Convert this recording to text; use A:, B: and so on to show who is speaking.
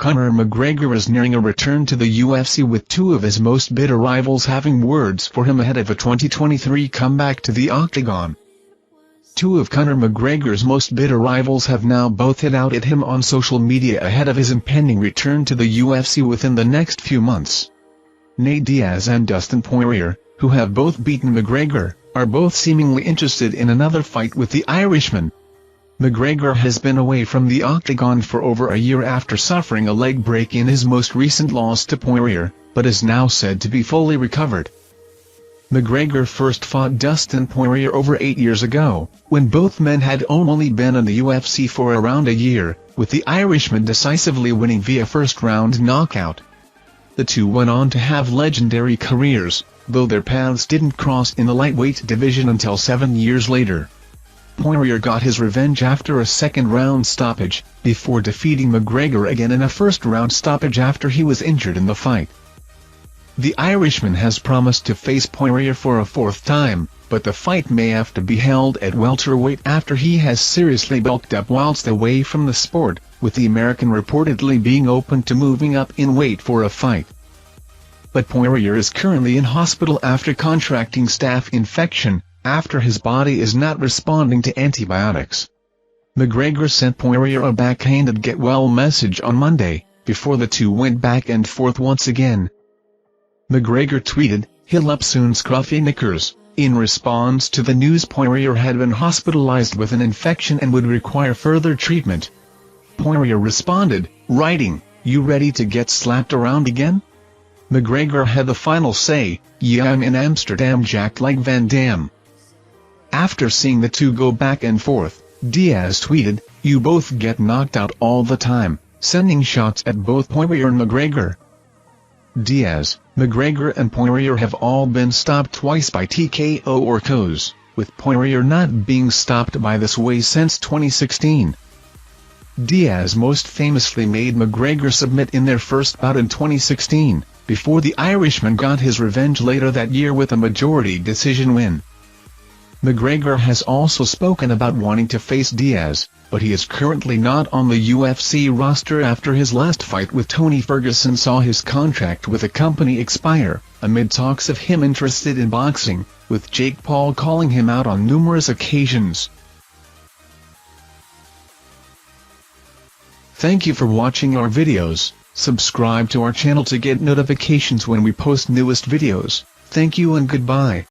A: Conor McGregor is nearing a return to the UFC, with two of his most bitter rivals having words for him ahead of a 2023 comeback to the octagon. Two of Conor McGregor's most bitter rivals have now both hit out at him on social media ahead of his impending return to the UFC within the next few months. Nate Diaz and Dustin Poirier, who have both beaten McGregor, are both seemingly interested in another fight with the Irishman. McGregor has been away from the octagon for over a year after suffering a leg break in his most recent loss to Poirier, but is now said to be fully recovered. McGregor first fought Dustin Poirier over 8 years ago, when both men had only been in the UFC for around a year, with the Irishman decisively winning via first-round knockout. The two went on to have legendary careers, though their paths didn't cross in the lightweight division until 7 years later. Poirier got his revenge after a second-round stoppage, before defeating McGregor again in a first-round stoppage after he was injured in the fight. The Irishman has promised to face Poirier for a fourth time, but the fight may have to be held at welterweight after he has seriously bulked up whilst away from the sport, with the American reportedly being open to moving up in weight for a fight. But Poirier is currently in hospital after contracting staph infection, after his body is not responding to antibiotics. McGregor sent Poirier a backhanded get-well message on Monday, before the two went back and forth once again. McGregor tweeted, "He'll up soon, scruffy knickers," in response to the news Poirier had been hospitalized with an infection and would require further treatment. Poirier responded, writing, "You ready to get slapped around again?" McGregor had the final say, "Yeah, I'm in Amsterdam, jacked like Van Damme." After seeing the two go back and forth, Diaz tweeted, "You both get knocked out all the time," sending shots at both Poirier and McGregor. Diaz, McGregor and Poirier have all been stopped twice by TKO or KOs, with Poirier not being stopped by this way since 2016. Diaz most famously made McGregor submit in their first bout in 2016, before the Irishman got his revenge later that year with a majority decision win. McGregor has also spoken about wanting to face Diaz, but he is currently not on the UFC roster after his last fight with Tony Ferguson saw his contract with the company expire, amid talks of him interested in boxing, with Jake Paul calling him out on numerous occasions. Thank you for watching our videos. Subscribe to our channel to get notifications when we post newest videos. Thank you and goodbye.